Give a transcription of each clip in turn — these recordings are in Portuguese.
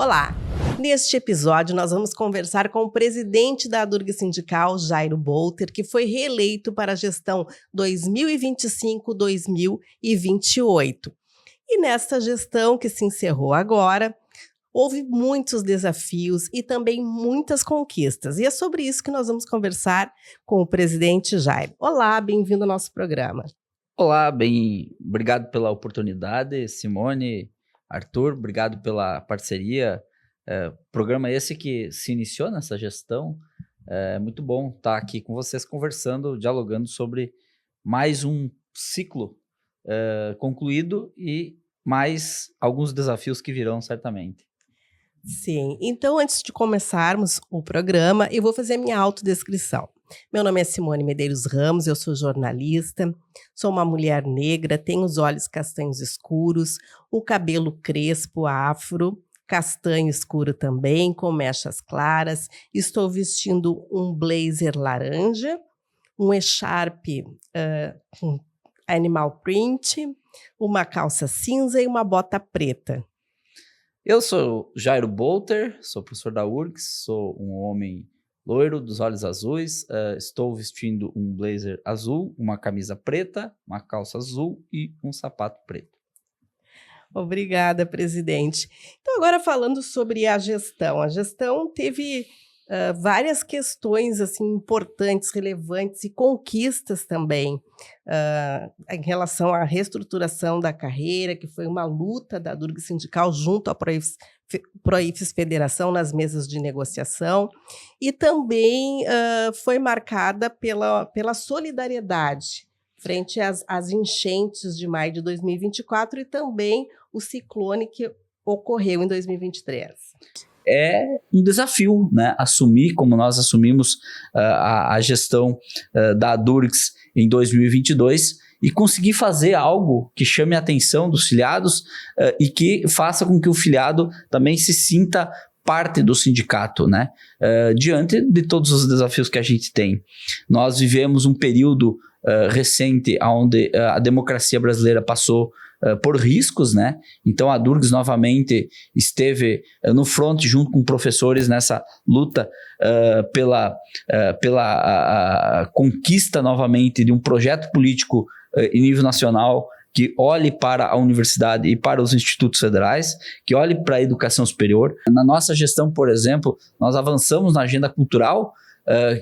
Olá! Neste episódio, nós vamos conversar com o presidente da Adurgs Sindical, Jairo Bolter, que foi reeleito para a gestão 2025-2028. E nesta gestão que se encerrou agora, houve muitos desafios e também muitas conquistas. E é sobre isso que nós vamos conversar com o presidente Jairo. Olá, bem-vindo ao nosso programa. Olá, obrigado pela oportunidade, Simone, Arthur, obrigado pela parceria. Programa esse que se iniciou nessa gestão. É muito bom estar aqui com vocês conversando, dialogando sobre mais um ciclo concluído e mais alguns desafios que virão certamente. Sim, então antes de começarmos o programa, eu vou fazer a minha autodescrição. Meu nome é Simone Medeiros Ramos, eu sou jornalista, sou uma mulher negra, tenho os olhos castanhos escuros, o cabelo crespo, afro, castanho escuro também, com mechas claras, estou vestindo um blazer laranja, um echarpe com animal print, uma calça cinza e uma bota preta. Eu sou Jairo Bolter, sou professor da URGS, sou um homem loiro, dos olhos azuis, estou vestindo um blazer azul, uma camisa preta, uma calça azul e um sapato preto. Obrigada, presidente. Então, agora falando sobre a gestão teve várias questões assim, importantes, relevantes e conquistas também em relação à reestruturação da carreira, que foi uma luta da Adurgs Sindical junto à Proifes Federação nas mesas de negociação, e também foi marcada pela solidariedade frente às enchentes de maio de 2024 e também o ciclone que ocorreu em 2023. É um desafio, né? Assumir, como nós assumimos a gestão da Adurgs em 2022 e conseguir fazer algo que chame a atenção dos filiados e que faça com que o filiado também se sinta parte do sindicato, né? Diante de todos os desafios que a gente tem. Nós vivemos um período recente onde a democracia brasileira passou por riscos, né? Então a Adurgs novamente esteve no front junto com professores nessa luta pela conquista novamente de um projeto político em nível nacional que olhe para a universidade e para os institutos federais, que olhe para a educação superior. Na nossa gestão, por exemplo, nós avançamos na agenda cultural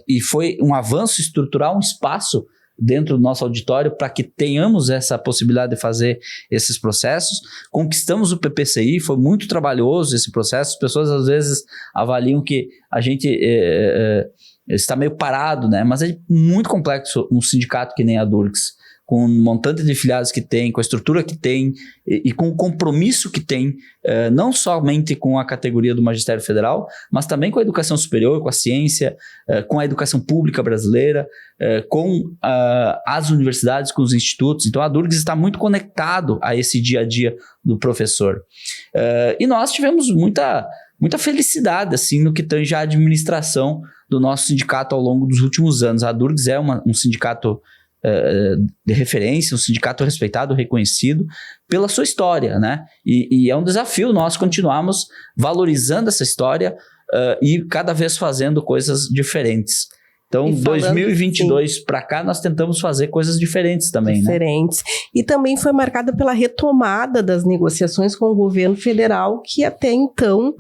e foi um avanço estrutural, um espaço dentro do nosso auditório para que tenhamos essa possibilidade de fazer esses processos. Conquistamos o PPCI, foi muito trabalhoso esse processo. As pessoas às vezes avaliam que a gente está meio parado, né? Mas é muito complexo um sindicato que nem a Adurgs, com o montante de filiados que tem, com a estrutura que tem e com o compromisso que tem, não somente com a categoria do magistério federal, mas também com a educação superior, com a ciência, com a educação pública brasileira, com as universidades, com os institutos. Então a Adurgs está muito conectado a esse dia a dia do professor. E nós tivemos muita felicidade assim, no que tange a administração do nosso sindicato ao longo dos últimos anos. A Adurgs é um sindicato de referência, um sindicato respeitado, reconhecido pela sua história, né? E é um desafio nós continuarmos valorizando essa história e cada vez fazendo coisas diferentes. Então, 2022 para cá, nós tentamos fazer coisas diferentes também, né? E também foi marcada pela retomada das negociações com o governo federal, que até então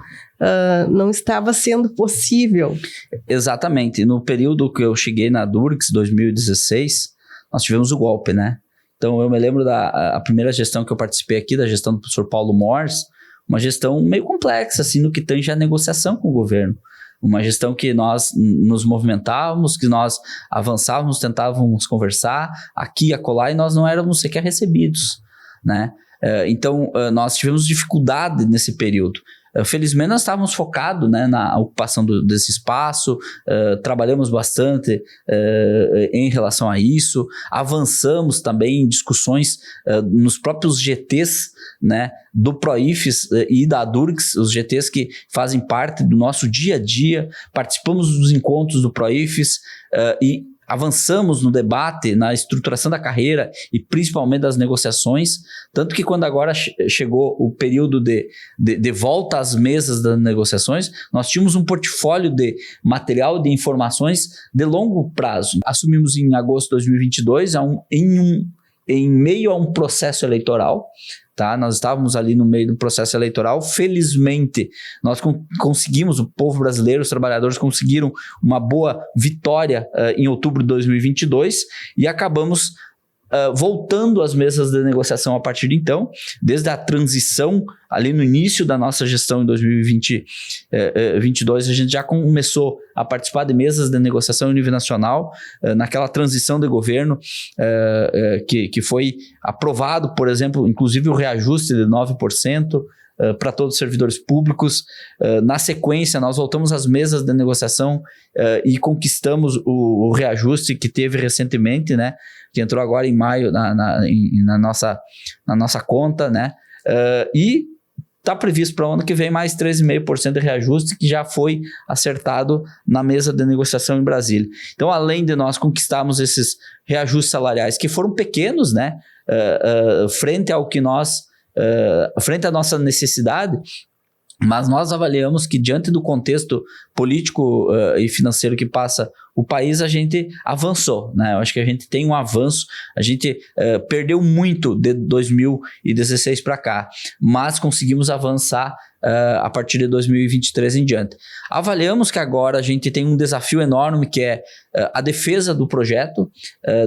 não estava sendo possível. Exatamente. No período que eu cheguei na Adurgs, 2016, nós tivemos o golpe, né? Então, eu me lembro da primeira gestão que eu participei aqui, da gestão do professor Paulo Mors, uma gestão meio complexa, assim, no que tange a negociação com o governo. Uma gestão que nós nos movimentávamos, que nós avançávamos, tentávamos conversar aqui e acolá, e nós não éramos sequer recebidos, né? Então, nós tivemos dificuldade nesse período. Felizmente nós estávamos focados, né, na ocupação desse espaço, trabalhamos bastante em relação a isso, avançamos também em discussões nos próprios GTs, né, do Proifes e da Adurgs, os GTs que fazem parte do nosso dia a dia, participamos dos encontros do Proifes e avançamos no debate, na estruturação da carreira e principalmente das negociações, tanto que quando agora chegou o período de volta às mesas das negociações, nós tínhamos um portfólio de material de informações de longo prazo. Assumimos em agosto de 2022, em meio a um processo eleitoral, tá? Nós estávamos ali no meio do processo eleitoral. Felizmente, nós conseguimos, o povo brasileiro, os trabalhadores conseguiram uma boa vitória em outubro de 2022 e acabamos voltando às mesas de negociação a partir de então, desde a transição ali no início da nossa gestão em 2022, a gente já começou a participar de mesas de negociação em nível nacional, naquela transição de governo que foi aprovado, por exemplo, inclusive o reajuste de 9%, para todos os servidores públicos. Na sequência, nós voltamos às mesas de negociação e conquistamos o reajuste que teve recentemente, né, que entrou agora em maio na nossa conta, né, e está previsto para o ano que vem mais 13,5% de reajuste, que já foi acertado na mesa de negociação em Brasília. Então, além de nós conquistarmos esses reajustes salariais, que foram pequenos, né, frente ao que nós frente à nossa necessidade, mas nós avaliamos que diante do contexto político e financeiro que passa o país, a gente avançou, né? Eu acho que a gente tem um avanço, a gente perdeu muito de 2016 para cá, mas conseguimos avançar a partir de 2023 em diante. Avaliamos que agora a gente tem um desafio enorme, que é a defesa do projeto,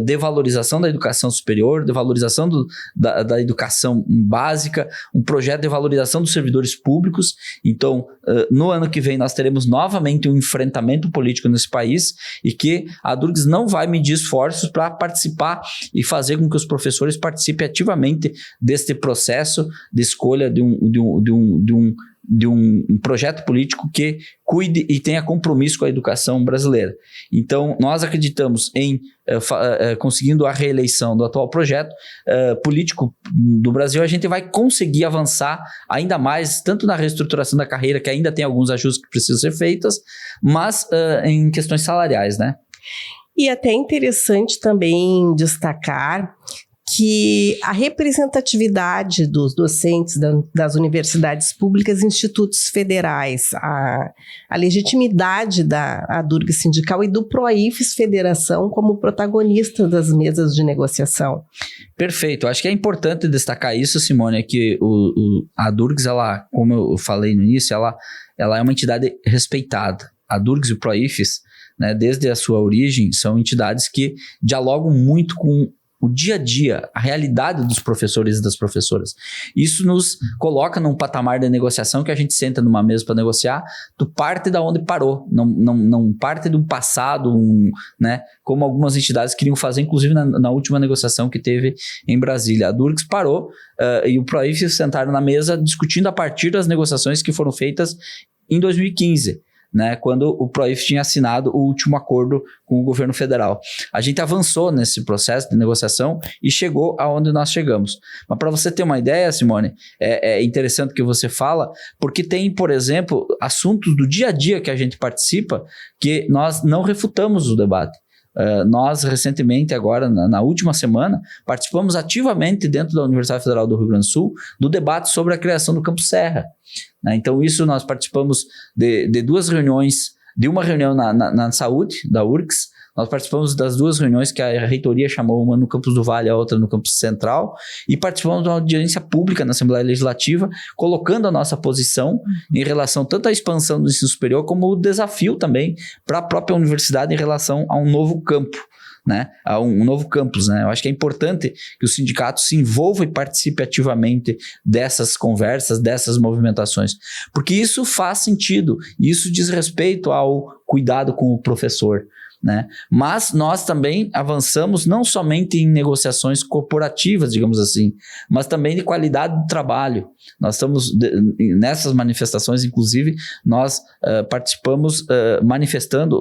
de valorização da educação superior, de valorização da educação básica, um projeto de valorização dos servidores públicos. Então, no ano que vem nós teremos novamente um enfrentamento político nesse país e que a Durgs não vai medir esforços para participar e fazer com que os professores participem ativamente deste processo de escolha de um projeto político que cuide e tenha compromisso com a educação brasileira. Então, nós acreditamos em conseguindo a reeleição do atual projeto político do Brasil, a gente vai conseguir avançar ainda mais, tanto na reestruturação da carreira, que ainda tem alguns ajustes que precisam ser feitos, mas em questões salariais, né? E até interessante também destacar que a representatividade dos docentes das universidades públicas e institutos federais, a legitimidade da Durgs Sindical e do PROIFES Federação como protagonista das mesas de negociação. Perfeito. Acho que é importante destacar isso, Simone, é que a Durgs, ela, como eu falei no início, ela é uma entidade respeitada. A Durgs e o PROIFES, né, desde a sua origem, são entidades que dialogam muito com o dia a dia, a realidade dos professores e das professoras. Isso nos coloca num patamar de negociação que a gente senta numa mesa para negociar, tu parte da onde parou, não parte do passado, né, como algumas entidades queriam fazer, inclusive na última negociação que teve em Brasília. A Durgs parou e o PROIFES sentaram na mesa discutindo a partir das negociações que foram feitas em 2015. Né, quando o PROIFES tinha assinado o último acordo com o governo federal. A gente avançou nesse processo de negociação e chegou aonde nós chegamos. Mas para você ter uma ideia, Simone, é interessante o que você fala, porque tem, por exemplo, assuntos do dia a dia que a gente participa que nós não refutamos o debate. Nós, recentemente, agora, na última semana, participamos ativamente dentro da Universidade Federal do Rio Grande do Sul do debate sobre a criação do Campus Serra. Né? Então, isso nós participamos de duas reuniões, de uma reunião na saúde, da URGS, nós participamos das duas reuniões que a reitoria chamou, uma no Campus do Vale e a outra no Campus Central, e participamos de uma audiência pública na Assembleia Legislativa, colocando a nossa posição em relação tanto à expansão do ensino superior, como o desafio também para a própria universidade em relação a um novo campo, né? A um novo campus, né? Eu acho que é importante que o sindicato se envolva e participe ativamente dessas conversas, dessas movimentações, porque isso faz sentido, e isso diz respeito ao cuidado com o professor. Né? Mas nós também avançamos não somente em negociações corporativas, digamos assim, mas também de qualidade do trabalho. Nós estamos nessas manifestações, inclusive, nós participamos manifestando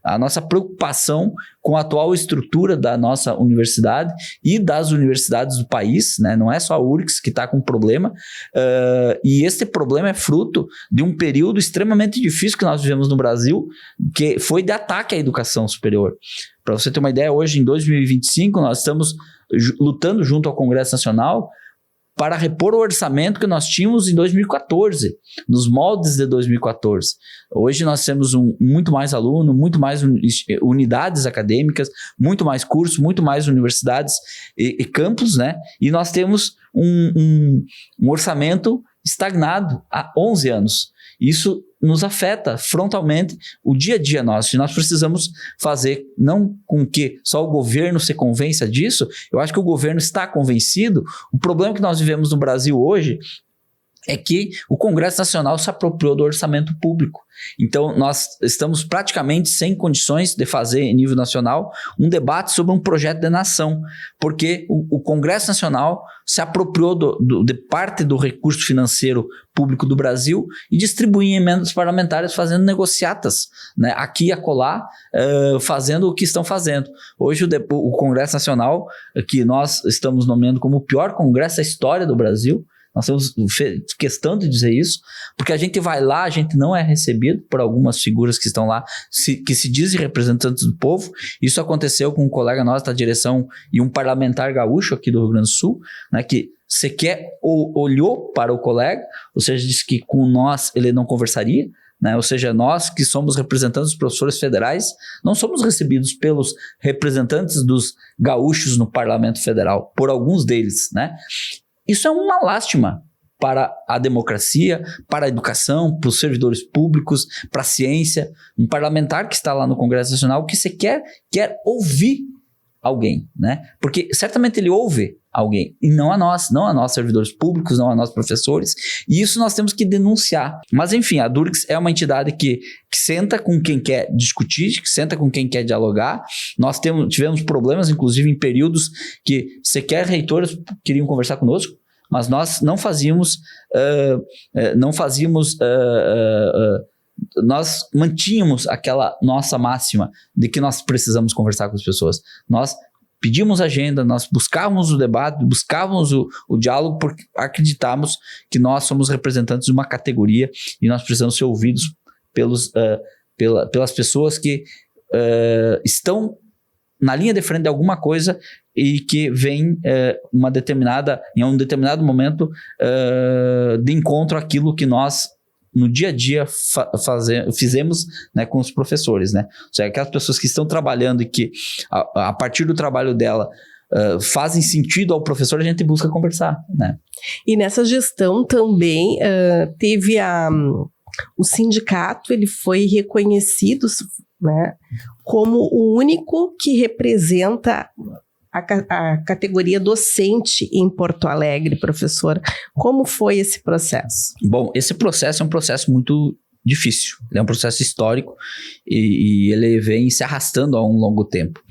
a nossa preocupação com a atual estrutura da nossa universidade e das universidades do país, né? Não é só a URGS que está com problema, e este problema é fruto de um período extremamente difícil que nós vivemos no Brasil, que foi de ataque à educação superior. Para você ter uma ideia, hoje em 2025 nós estamos lutando junto ao Congresso Nacional para repor o orçamento que nós tínhamos em 2014, nos moldes de 2014. Hoje nós temos muito mais aluno, muito mais unidades acadêmicas, muito mais cursos, muito mais universidades e campos, né? E nós temos um orçamento estagnado há 11 anos. Isso nos afeta frontalmente o dia a dia nosso. E nós precisamos fazer, não com que só o governo se convença disso, eu acho que o governo está convencido. O problema que nós vivemos no Brasil hoje é que o Congresso Nacional se apropriou do orçamento público. Então, nós estamos praticamente sem condições de fazer, em nível nacional, um debate sobre um projeto de nação, porque o Congresso Nacional se apropriou de parte do recurso financeiro público do Brasil e distribuiu em emendas parlamentares, fazendo negociatas, né, aqui e acolá, fazendo o que estão fazendo. Hoje, o Congresso Nacional, que nós estamos nomeando como o pior congresso da história do Brasil, nós temos questão de dizer isso, porque a gente vai lá, a gente não é recebido por algumas figuras que estão lá, que se dizem representantes do povo. Isso aconteceu com um colega nosso da direção e um parlamentar gaúcho aqui do Rio Grande do Sul, né, que sequer olhou para o colega, ou seja, disse que com nós ele não conversaria, né? Ou seja, nós que somos representantes dos professores federais, não somos recebidos pelos representantes dos gaúchos no Parlamento Federal, por alguns deles, né? Isso é uma lástima para a democracia, para a educação, para os servidores públicos, para a ciência. Um parlamentar que está lá no Congresso Nacional que sequer quer ouvir alguém, né? Porque certamente ele ouve alguém, e não a nós servidores públicos, não a nós professores, e isso nós temos que denunciar. Mas enfim, a DURGS é uma entidade que senta com quem quer discutir, que senta com quem quer dialogar. Nós tivemos problemas, inclusive em períodos que sequer reitores queriam conversar conosco, mas nós não fazíamos, nós mantínhamos aquela nossa máxima de que nós precisamos conversar com as pessoas. Nós pedimos agenda, nós buscávamos o debate, buscávamos o diálogo, porque acreditamos que nós somos representantes de uma categoria e nós precisamos ser ouvidos pelas pessoas que estão na linha de frente de alguma coisa e que vem em um determinado momento de encontro àquilo que nós no dia a dia fizemos, né, com os professores, né? Ou seja, aquelas pessoas que estão trabalhando e que a partir do trabalho dela fazem sentido ao professor, a gente busca conversar, né? E nessa gestão também teve o sindicato, ele foi reconhecido, né, como o único que representa a categoria docente em Porto Alegre, professor. Como foi esse processo? Bom, esse processo é um processo muito difícil. Ele é um processo histórico e ele vem se arrastando há um longo tempo.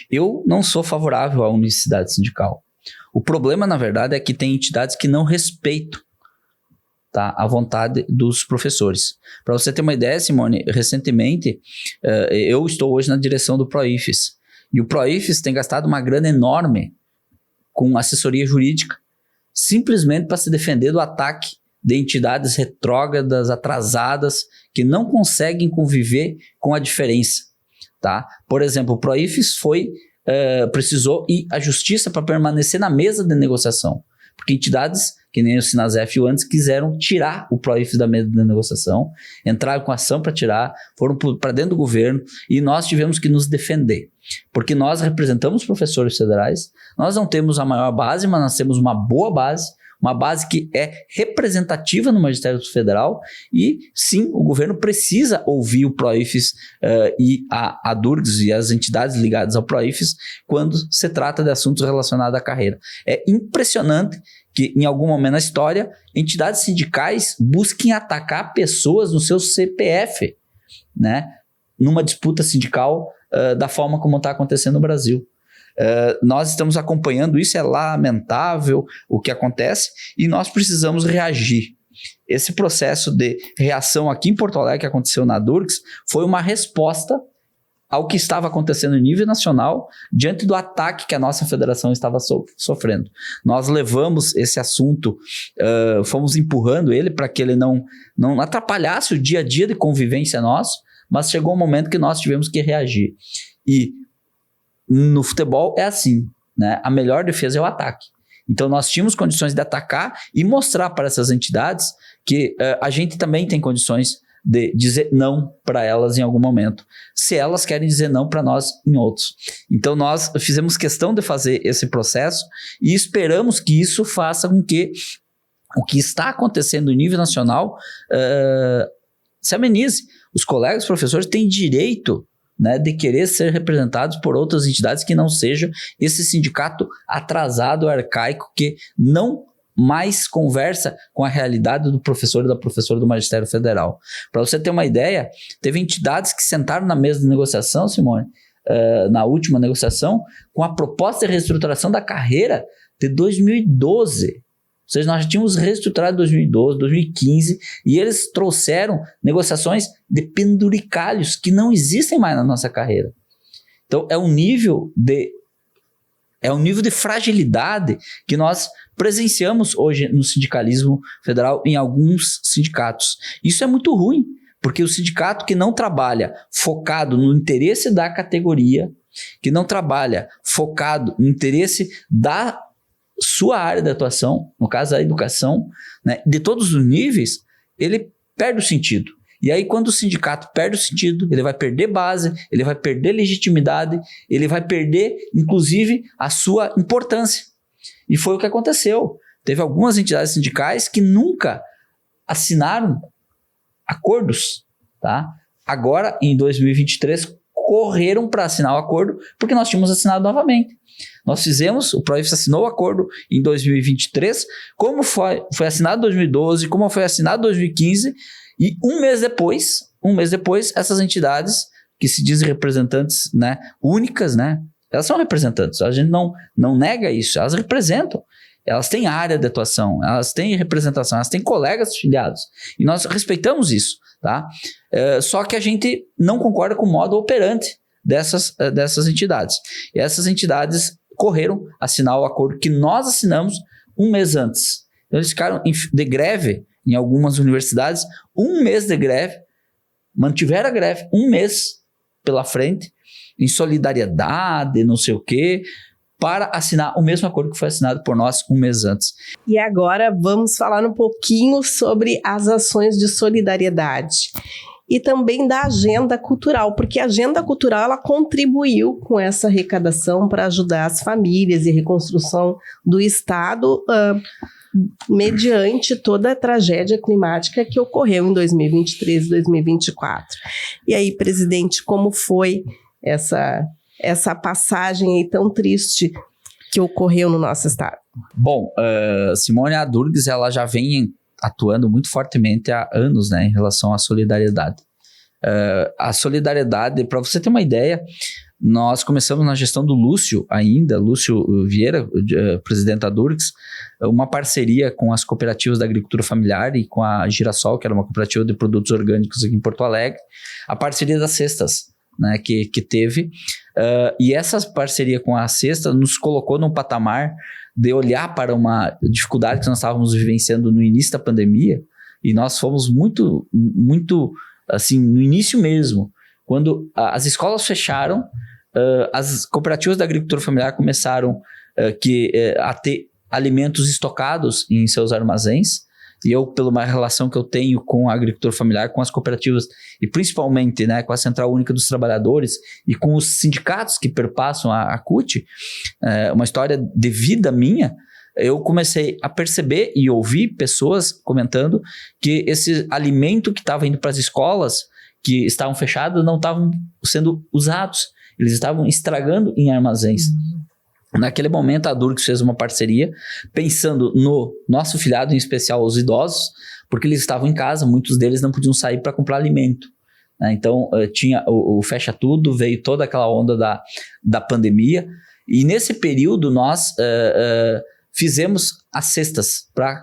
Eu não sou favorável à unicidade sindical. O problema, na verdade, é que tem entidades que não respeitam, tá, a vontade dos professores. Para você ter uma ideia, Simone, recentemente, eu estou hoje na direção do PROIFES. E o PROIFES tem gastado uma grana enorme com assessoria jurídica, simplesmente para se defender do ataque de entidades retrógradas, atrasadas, que não conseguem conviver com a diferença. Tá? Por exemplo, o PROIFES precisou ir à justiça para permanecer na mesa de negociação, porque entidades que nem o Sinasef e o antes quiseram tirar o PROIFES da mesa de negociação, entraram com ação para tirar, foram para dentro do governo e nós tivemos que nos defender, porque nós representamos professores federais, nós não temos a maior base, mas nós temos uma boa base, uma base que é representativa no Magistério Federal e sim, o governo precisa ouvir o PROIFES e a DURGS e as entidades ligadas ao PROIFES quando se trata de assuntos relacionados à carreira. É impressionante que em algum momento na história, entidades sindicais busquem atacar pessoas no seu CPF, né, numa disputa sindical da forma como está acontecendo no Brasil. Nós estamos acompanhando isso, é lamentável o que acontece e nós precisamos reagir. Esse processo de reação aqui em Porto Alegre que aconteceu na DURGS foi uma resposta ao que estava acontecendo em nível nacional, diante do ataque que a nossa federação estava sofrendo. Nós levamos esse assunto, fomos empurrando ele para que ele não atrapalhasse o dia a dia de convivência nosso, mas chegou um momento que nós tivemos que reagir. E no futebol é assim, né? A melhor defesa é o ataque. Então nós tínhamos condições de atacar e mostrar para essas entidades que a gente também tem condições de dizer não para elas em algum momento, se elas querem dizer não para nós em outros. Então nós fizemos questão de fazer esse processo e esperamos que isso faça com que o que está acontecendo no nível nacional se amenize. Os colegas professores têm direito, né, de querer ser representados por outras entidades que não seja esse sindicato atrasado, arcaico, que não mais conversa com a realidade do professor e da professora do Magistério Federal. Para você ter uma ideia, teve entidades que sentaram na mesa de negociação, Simone, na última negociação, com a proposta de reestruturação da carreira de 2012. Ou seja, nós já tínhamos reestruturado em 2012, 2015, e eles trouxeram negociações de penduricalhos que não existem mais na nossa carreira. Então, é um nível de fragilidade que nós presenciamos hoje no sindicalismo federal em alguns sindicatos. Isso é muito ruim, porque o sindicato que não trabalha focado no interesse da categoria, que não trabalha focado no interesse da sua área de atuação, no caso a educação, né, de todos os níveis, ele perde o sentido. E aí, quando o sindicato perde o sentido, ele vai perder base, ele vai perder legitimidade, ele vai perder, inclusive, a sua importância. E foi o que aconteceu. Teve algumas entidades sindicais que nunca assinaram acordos, tá? Agora, em 2023, correram para assinar o acordo, porque nós tínhamos assinado novamente. Nós fizemos, o Proifes assinou o acordo em 2023, como foi assinado em 2012, como foi assinado em 2015, e um mês depois, essas entidades que se dizem representantes, né, únicas, né, elas são representantes, a gente não nega isso, elas representam, elas têm área de atuação, elas têm representação, elas têm colegas filiados, e nós respeitamos isso, tá? Só que a gente não concorda com o modo operante dessas entidades. E essas entidades correram assinar o acordo que nós assinamos um mês antes. Então, eles ficaram de greve em algumas universidades, um mês de greve, mantiveram a greve um mês pela frente, em solidariedade, não sei o quê, para assinar o mesmo acordo que foi assinado por nós um mês antes. E agora vamos falar um pouquinho sobre as ações de solidariedade e também da agenda cultural, porque a agenda cultural ela contribuiu com essa arrecadação para ajudar as famílias e reconstrução do Estado, mediante toda a tragédia climática que ocorreu em 2023 e 2024. E aí, presidente, como foi essa passagem aí tão triste que ocorreu no nosso estado? Bom, Simone, a Durgs, ela já vem atuando muito fortemente há anos, né, em relação à solidariedade. A solidariedade, para você ter uma ideia, nós começamos na gestão do Lúcio Vieira, presidente da Durgs, uma parceria com as cooperativas da agricultura familiar e com a Girassol, que era uma cooperativa de produtos orgânicos aqui em Porto Alegre, a parceria das cestas, né, que teve, e essa parceria com a cesta nos colocou num patamar de olhar para uma dificuldade que nós estávamos vivenciando no início da pandemia, e nós fomos muito, muito, assim, no início mesmo, quando as escolas fecharam, as cooperativas da agricultura familiar começaram a ter alimentos estocados em seus armazéns, e eu, pela uma relação que eu tenho com a agricultura familiar, com as cooperativas e principalmente, né, com a Central Única dos Trabalhadores e com os sindicatos que perpassam a CUT, uma história de vida minha, eu comecei a perceber e ouvir pessoas comentando que esse alimento que estava indo para as escolas, que estavam fechadas, não estavam sendo usados, eles estavam estragando em armazéns. Naquele momento, a Durgs fez uma parceria, pensando no nosso filiado, em especial os idosos, porque eles estavam em casa, muitos deles não podiam sair para comprar alimento, né? Então, tinha o fecha tudo, veio toda aquela onda da pandemia, e nesse período nós fizemos as cestas para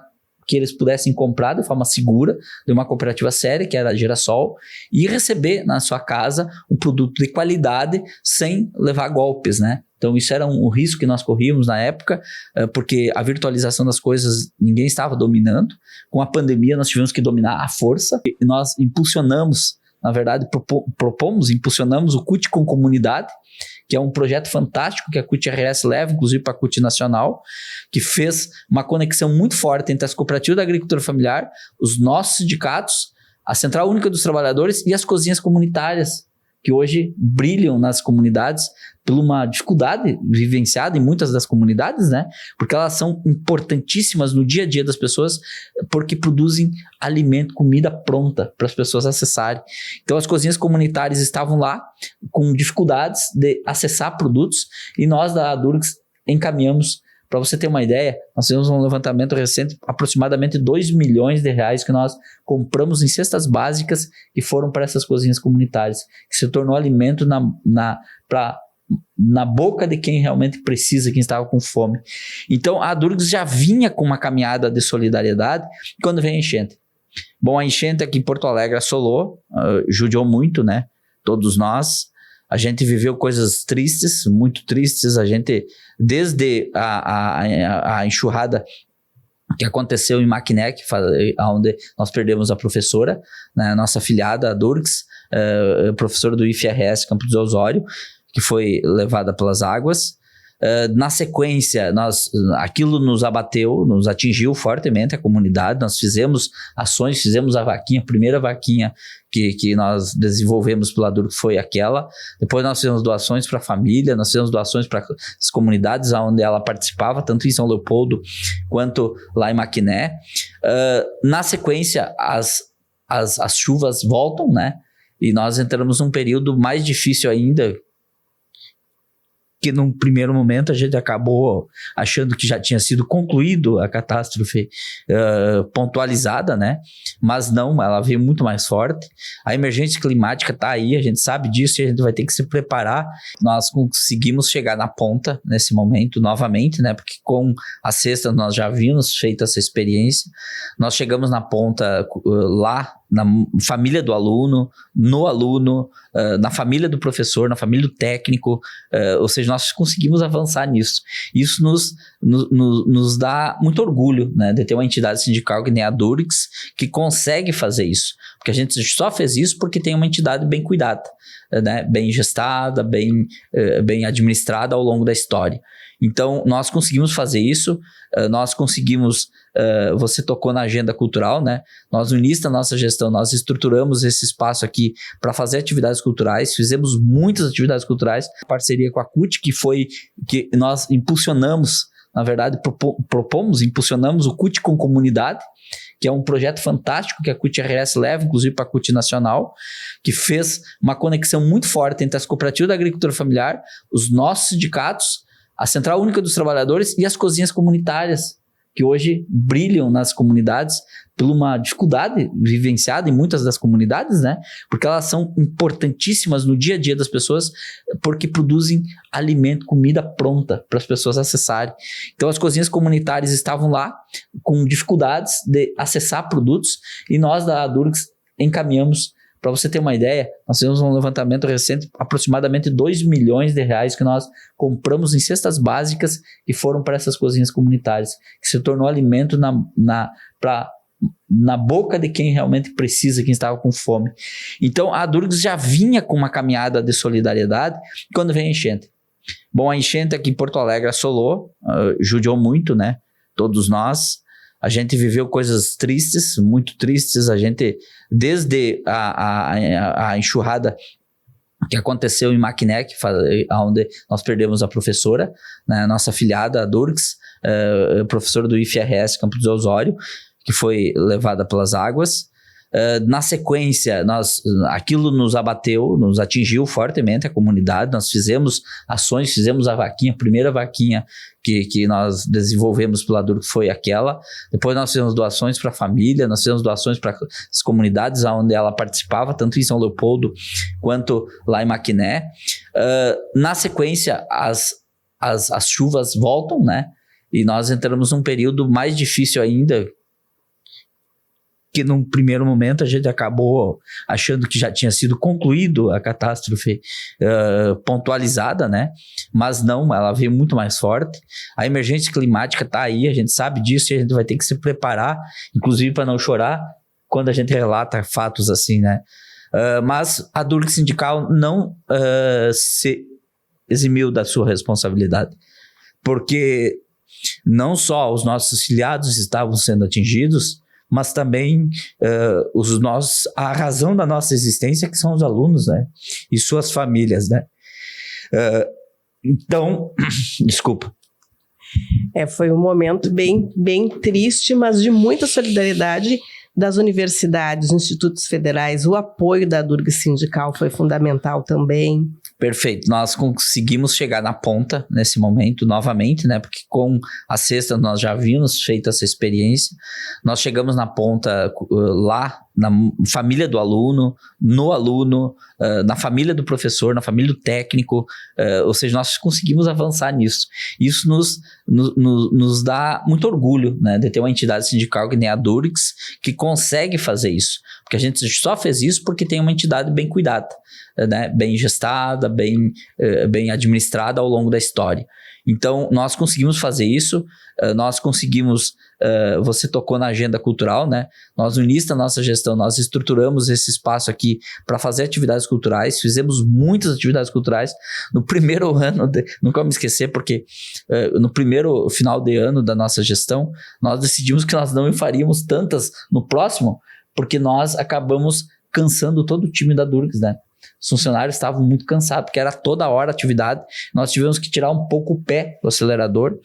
que eles pudessem comprar de forma segura de uma cooperativa séria, que era a Girassol, e receber na sua casa um produto de qualidade sem levar golpes, né? Então isso era um risco que nós corríamos na época, porque a virtualização das coisas ninguém estava dominando. Com a pandemia nós tivemos que dominar à força, e nós impulsionamos, na verdade impulsionamos o CUT com Comunidade, que é um projeto fantástico que a CUT-RS leva, inclusive para a CUT Nacional, que fez uma conexão muito forte entre as cooperativas da agricultura familiar, os nossos sindicatos, a Central Única dos Trabalhadores e as cozinhas comunitárias, que hoje brilham nas comunidades por uma dificuldade vivenciada em muitas das comunidades, né? Porque elas são importantíssimas no dia a dia das pessoas, porque produzem alimento, comida pronta para as pessoas acessarem. Então as cozinhas comunitárias estavam lá com dificuldades de acessar produtos e nós da Durgs encaminhamos. Para você ter uma ideia, nós fizemos um levantamento recente, aproximadamente 2 milhões de reais que nós compramos em cestas básicas que foram para essas cozinhas comunitárias, que se tornou alimento na boca de quem realmente precisa, quem estava com fome. Então a Durgs já vinha com uma caminhada de solidariedade quando veio a enchente. Bom, a enchente aqui em Porto Alegre assolou, judiou muito, né? Todos nós. A gente viveu coisas tristes, muito tristes. A gente, desde a enxurrada que aconteceu em Maquiné, onde nós perdemos a professora, né, nossa afilhada, a Durgs, professora do IFRS Campos do Osório, que foi levada pelas águas. Na sequência, aquilo nos abateu, nos atingiu fortemente a comunidade. Nós fizemos ações, fizemos a primeira vaquinha que nós desenvolvemos pela Durgs foi aquela. Depois nós fizemos doações para a família, nós fizemos doações para as comunidades onde ela participava, tanto em São Leopoldo quanto lá em Maquiné. Na sequência, as chuvas voltam, né? E nós entramos num período mais difícil ainda, que num primeiro momento a gente acabou achando que já tinha sido concluído a catástrofe pontualizada, né? Mas não, ela veio muito mais forte. A emergência climática está aí, a gente sabe disso e a gente vai ter que se preparar. Nós conseguimos chegar na ponta nesse momento novamente, né? Porque com a sexta nós já havíamos feito essa experiência. Nós chegamos na ponta lá, na família do aluno, no aluno, na família do professor, na família do técnico, ou seja, nós conseguimos avançar nisso. Isso nos dá muito orgulho, né, de ter uma entidade sindical que nem a Durgs, que consegue fazer isso, porque a gente só fez isso porque tem uma entidade bem cuidada, né, bem gestada, bem administrada ao longo da história. Então, nós conseguimos fazer isso, nós conseguimos, você tocou na agenda cultural, né? Nós, no início da nossa gestão, nós estruturamos esse espaço aqui para fazer atividades culturais, fizemos muitas atividades culturais, parceria com a CUT, que nós impulsionamos, na verdade, impulsionamos o CUT com Comunidade, que é um projeto fantástico que a CUT-RS leva, inclusive para a CUT Nacional, que fez uma conexão muito forte entre as cooperativas da agricultura familiar, os nossos sindicatos, a Central Única dos Trabalhadores e as cozinhas comunitárias, que hoje brilham nas comunidades por uma dificuldade vivenciada em muitas das comunidades, né? Porque elas são importantíssimas no dia a dia das pessoas, porque produzem alimento, comida pronta para as pessoas acessarem. Então as cozinhas comunitárias estavam lá com dificuldades de acessar produtos e nós da Durgs encaminhamos. Para você ter uma ideia, nós fizemos um levantamento recente, aproximadamente 2 milhões de reais que nós compramos em cestas básicas que foram para essas cozinhas comunitárias, que se tornou alimento na boca de quem realmente precisa, quem estava com fome. Então a Durgs já vinha com uma caminhada de solidariedade quando veio a enchente. Bom, a enchente aqui em Porto Alegre assolou, judiou muito, né? Todos nós. A gente viveu coisas tristes, muito tristes. A gente, desde a enxurrada que aconteceu em Maquiné, onde nós perdemos a professora, né, nossa afilhada, a Durgs, professora do IFRS Campos do Osório, que foi levada pelas águas. Na sequência, aquilo nos abateu, nos atingiu fortemente a comunidade. Nós fizemos ações, fizemos a primeira vaquinha que nós desenvolvemos pela Durgs foi aquela. Depois nós fizemos doações para a família, nós fizemos doações para as comunidades onde ela participava, tanto em São Leopoldo quanto lá em Maquiné. Na sequência, as chuvas voltam, né? E nós entramos num período mais difícil ainda, que num primeiro momento a gente acabou achando que já tinha sido concluído a catástrofe pontualizada, né? Mas não, ela veio muito mais forte. A emergência climática está aí, a gente sabe disso e a gente vai ter que se preparar, inclusive para não chorar quando a gente relata fatos assim, né? Mas a Durgs Sindical não se eximiu da sua responsabilidade, porque não só os nossos filiados estavam sendo atingidos, mas também a razão da nossa existência, que são os alunos, né? E suas famílias, né? Então, desculpa. Foi um momento bem, bem triste, mas de muita solidariedade das universidades, institutos federais. O apoio da Durgs Sindical foi fundamental também. Perfeito, nós conseguimos chegar na ponta nesse momento novamente, né? Porque com a sexta nós já havíamos feito essa experiência. Nós chegamos na ponta lá, na família do aluno, no aluno, na família do professor, na família do técnico, ou seja, nós conseguimos avançar nisso. Isso nos dá muito orgulho, né? De ter uma entidade sindical que nem a Durgs, que consegue fazer isso. Porque a gente só fez isso porque tem uma entidade bem cuidada, né, bem gestada, bem administrada ao longo da história. Então, nós conseguimos fazer isso, nós conseguimos, você tocou na agenda cultural, né? Nós, no início da nossa gestão, nós estruturamos esse espaço aqui para fazer atividades culturais, fizemos muitas atividades culturais. No primeiro ano, nunca vou me esquecer, porque no primeiro final de ano da nossa gestão, nós decidimos que nós não faríamos tantas no próximo, porque nós acabamos cansando todo o time da Durgs, né? Os funcionários estavam muito cansados, porque era toda hora atividade. Nós tivemos que tirar um pouco o pé do acelerador.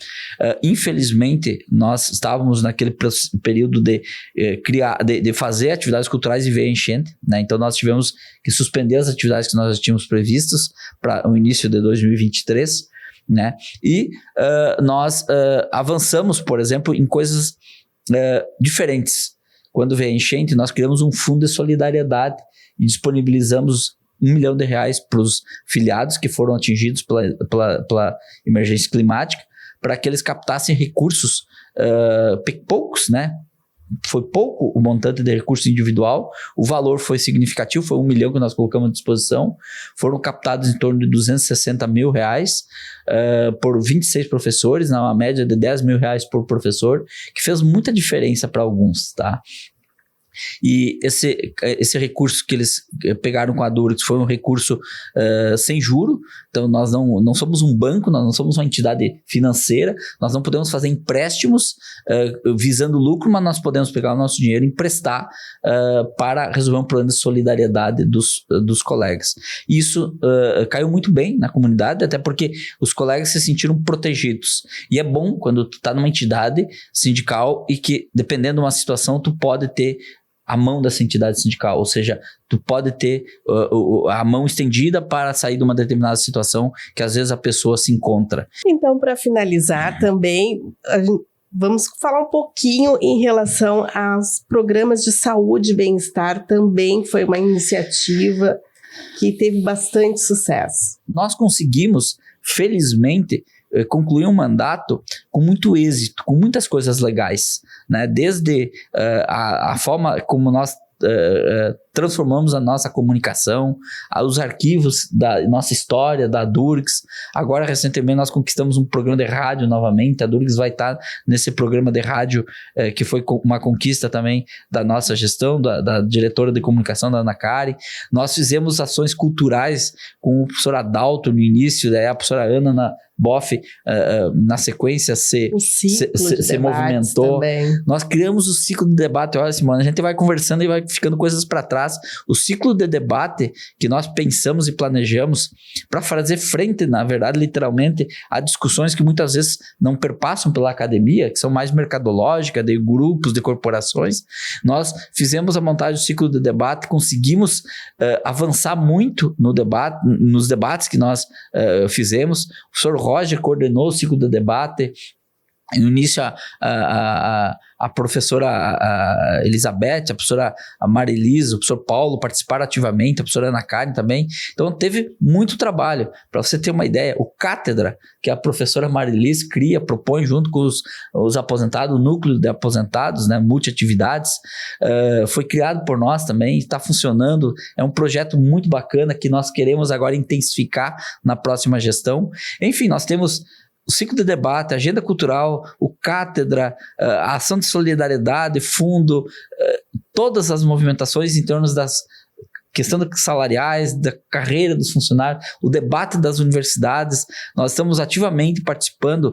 Infelizmente, nós estávamos naquele período de fazer atividades culturais e ver a enchente, né? Então, nós tivemos que suspender as atividades que nós tínhamos previstas para o início de 2023, né? E nós avançamos, por exemplo, em coisas diferentes. Quando veio a enchente, nós criamos um fundo de solidariedade e disponibilizamos R$1 milhão para os filiados que foram atingidos pela emergência climática, para que eles captassem recursos poucos, né? Foi pouco o montante de recurso individual, o valor foi significativo, foi R$1 milhão que nós colocamos à disposição, foram captados em torno de R$260 mil por 26 professores, na média de R$10 mil por professor, que fez muita diferença para alguns, tá? E esse recurso que eles pegaram com a Durgs foi um recurso sem juro. Então nós não somos um banco, nós não somos uma entidade financeira, nós não podemos fazer empréstimos visando lucro, mas nós podemos pegar o nosso dinheiro e emprestar para resolver um problema de solidariedade dos colegas. Isso caiu muito bem na comunidade, até porque os colegas se sentiram protegidos. E é bom quando tu está numa entidade sindical e que, dependendo de uma situação, tu pode ter a mão dessa entidade sindical, ou seja, tu pode ter a mão estendida para sair de uma determinada situação que às vezes a pessoa se encontra. Então, para finalizar também, vamos falar um pouquinho em relação aos programas de saúde e bem-estar. Também foi uma iniciativa que teve bastante sucesso. Nós conseguimos, felizmente, concluir um mandato com muito êxito, com muitas coisas legais, né? Desde a forma como nós transformamos a nossa comunicação, os arquivos da nossa história, da Durgs. Agora, recentemente, nós conquistamos um programa de rádio novamente. A Durgs vai estar nesse programa de rádio, que foi uma conquista também da nossa gestão, da diretora de comunicação, da Ana Karen. Nós fizemos ações culturais com o professor Adalto no início, daí a professora Ana na Boff, na sequência, se movimentou. Também. Nós criamos o ciclo de debate. Olha, Simone, a gente vai conversando e vai ficando coisas para trás. O ciclo de debate que nós pensamos e planejamos para fazer frente, na verdade, literalmente, a discussões que muitas vezes não perpassam pela academia, que são mais mercadológicas, de grupos, de corporações. Nós fizemos a montagem do ciclo de debate, conseguimos avançar muito no debate, nos debates que nós fizemos. O professor Roger coordenou o ciclo de debate. No início, a professora Elizabeth, a professora Marilisa, o professor Paulo participaram ativamente, a professora Ana Karen também. Então, teve muito trabalho. Para você ter uma ideia, o Cátedra, que a professora Marilisa propõe junto com os aposentados, o núcleo de aposentados, né, multiatividades, foi criado por nós também, está funcionando. É um projeto muito bacana que nós queremos agora intensificar na próxima gestão. Enfim, nós temos o ciclo de debate, a agenda cultural, o Cátedra, a ação de solidariedade, fundo, todas as movimentações em torno das questões salariais, da carreira dos funcionários, o debate das universidades. Nós estamos ativamente participando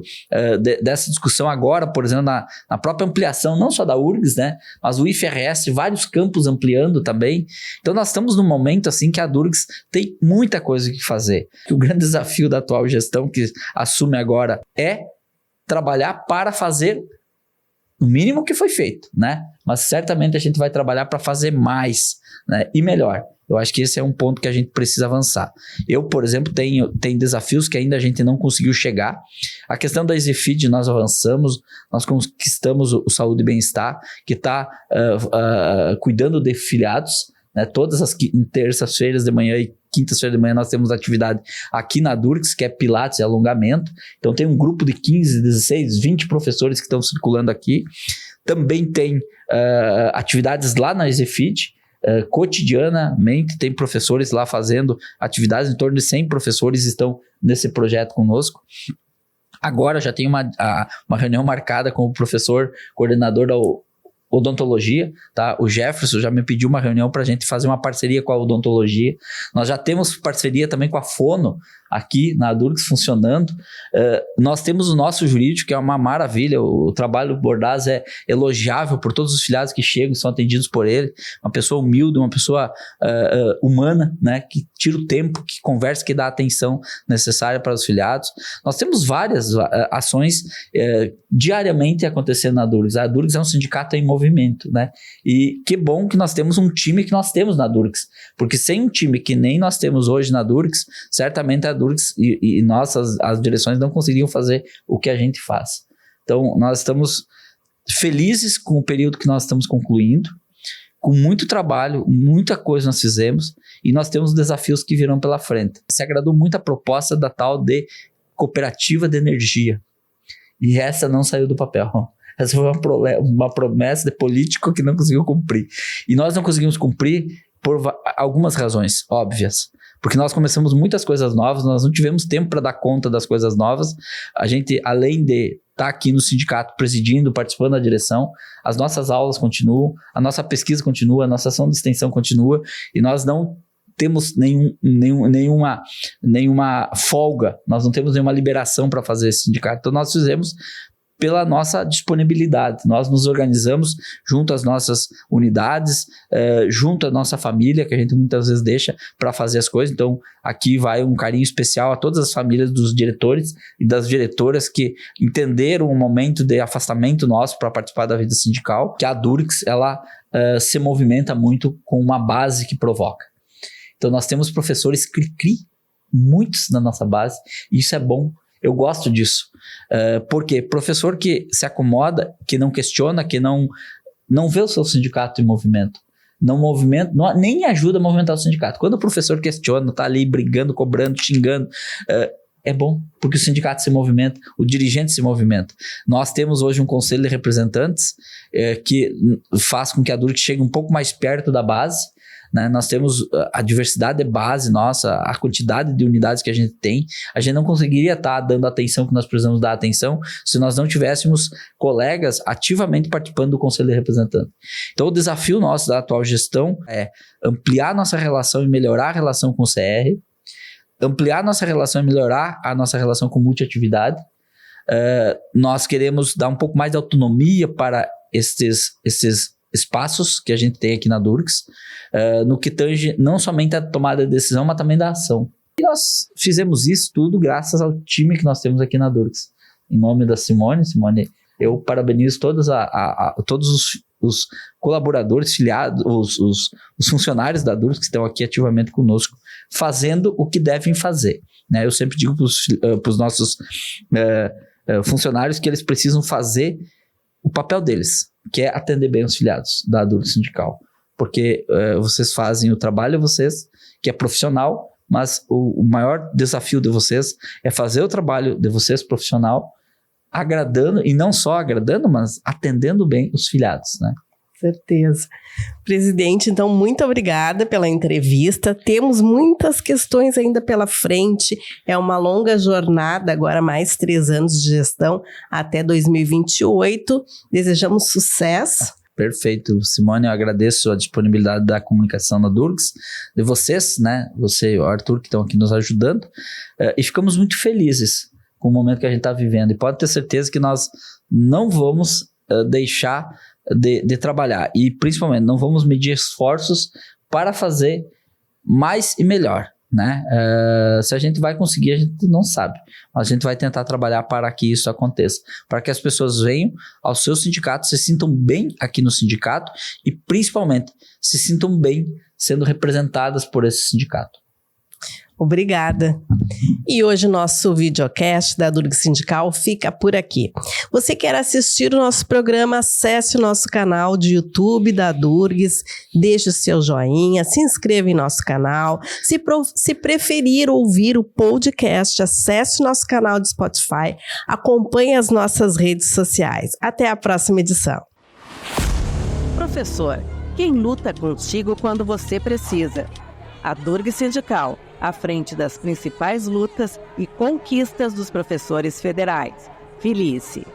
dessa discussão agora, por exemplo, na própria ampliação, não só da URGS, né, mas o IFRS, vários campos ampliando também. Então, nós estamos num momento assim que a URGS tem muita coisa que fazer. O grande desafio da atual gestão que assume agora é trabalhar para fazer o mínimo que foi feito, né? Mas certamente a gente vai trabalhar para fazer mais, né? E melhor. Eu acho que esse é um ponto que a gente precisa avançar. Eu, por exemplo, tenho desafios que ainda a gente não conseguiu chegar. A questão da EasyFeed nós avançamos, nós conquistamos o Saúde e Bem-Estar, que está cuidando de filiados, né? Todas as terças-feiras de manhã e quintas-feiras de manhã nós temos atividade aqui na Durgs, que é Pilates e alongamento. Então tem um grupo de 15, 16, 20 professores que estão circulando aqui. Também tem atividades lá na EasyFeed. Cotidianamente tem professores lá fazendo atividades, em torno de 100 professores estão nesse projeto conosco. Agora já tem uma reunião marcada com o professor coordenador da odontologia, tá? O Jefferson já me pediu uma reunião para a gente fazer uma parceria com a odontologia. Nós já temos parceria também com a Fono aqui na Durgs funcionando. Nós temos o nosso jurídico, que é uma maravilha. O trabalho do Bordaz é elogiável por todos os filiados que chegam, são atendidos por ele. Uma pessoa humilde, uma pessoa humana, né? Que tira o tempo, que conversa, que dá a atenção necessária para os filiados. Nós temos várias ações diariamente acontecendo na Durgs. A Durgs é um sindicato em movimento, né? E que bom que nós temos um time que nós temos na Durgs, porque sem um time que nem nós temos hoje na Durgs, certamente a Durgs e nós, as direções, não conseguiriam fazer o que a gente faz. Então, nós estamos felizes com o período que nós estamos concluindo, com muito trabalho, muita coisa nós fizemos, e nós temos desafios que virão pela frente. Se agradou muito a proposta da tal de cooperativa de energia, e essa não saiu do papel. Essa foi uma promessa de político que não conseguiu cumprir. E nós não conseguimos cumprir por algumas razões óbvias. Porque nós começamos muitas coisas novas, nós não tivemos tempo para dar conta das coisas novas. A gente, além de estar aqui no sindicato presidindo, participando da direção, as nossas aulas continuam, a nossa pesquisa continua, a nossa ação de extensão continua, e nós não temos nenhuma folga, nós não temos nenhuma liberação para fazer esse sindicato. Então nós fizemos pela nossa disponibilidade. Nós nos organizamos junto às nossas unidades, junto à nossa família, que a gente muitas vezes deixa para fazer as coisas. Então, aqui vai um carinho especial a todas as famílias dos diretores e das diretoras que entenderam o momento de afastamento nosso para participar da vida sindical, que a Durgs, ela se movimenta muito com uma base que provoca. Então, nós temos professores cri-cri, muitos na nossa base, e isso é bom. Eu gosto disso. Porque professor que se acomoda, que não questiona, que não vê o seu sindicato em movimento, nem ajuda a movimentar o sindicato. Quando o professor questiona, está ali brigando, cobrando, xingando, é bom, porque o sindicato se movimenta, o dirigente se movimenta. Nós temos hoje um conselho de representantes que faz com que a Durgs chegue um pouco mais perto da base, né? Nós temos a diversidade de base nossa, a quantidade de unidades que a gente tem. A gente não conseguiria estar dando a atenção que nós precisamos dar atenção se nós não tivéssemos colegas ativamente participando do Conselho de Representantes. Então o desafio nosso da atual gestão é ampliar nossa relação e melhorar a relação com o CR, ampliar nossa relação e melhorar a nossa relação com multiatividade. Nós queremos dar um pouco mais de autonomia para esses espaços que a gente tem aqui na Durgs, no que tange não somente a tomada de decisão, mas também da ação. E nós fizemos isso tudo graças ao time que nós temos aqui na Durgs. Em nome da Simone, eu parabenizo todos os colaboradores, filiados, os funcionários da Durgs que estão aqui ativamente conosco, fazendo o que devem fazer, né? Eu sempre digo para os nossos funcionários que eles precisam fazer o papel deles, que é atender bem os filiados da Durgs Sindical. Porque vocês fazem o trabalho de vocês, que é profissional, mas o maior desafio de vocês é fazer o trabalho de vocês profissional, agradando, e não só agradando, mas atendendo bem os filiados, né? Certeza. Presidente, então, muito obrigada pela entrevista. Temos muitas questões ainda pela frente. É uma longa jornada, agora mais 3 anos de gestão até 2028. Desejamos sucesso. Perfeito, Simone, eu agradeço a disponibilidade da comunicação na Durgs, de vocês, né? Você e o Arthur que estão aqui nos ajudando, e ficamos muito felizes com o momento que a gente está vivendo. E pode ter certeza que nós não vamos deixar de trabalhar, e principalmente não vamos medir esforços para fazer mais e melhor, né? Se a gente vai conseguir, a gente não sabe, mas a gente vai tentar trabalhar para que isso aconteça, para que as pessoas venham ao seu sindicato, se sintam bem aqui no sindicato e principalmente se sintam bem sendo representadas por esse sindicato. Obrigada. E hoje o nosso videocast da Durgs Sindical fica por aqui. Você quer assistir o nosso programa? Acesse o nosso canal de YouTube da Durgs, deixe o seu joinha, se inscreva em nosso canal. Se preferir ouvir o podcast, acesse o nosso canal de Spotify, acompanhe as nossas redes sociais. Até a próxima edição. Professor, quem luta contigo quando você precisa? A Durgs Sindical, à frente das principais lutas e conquistas dos professores federais. Felice.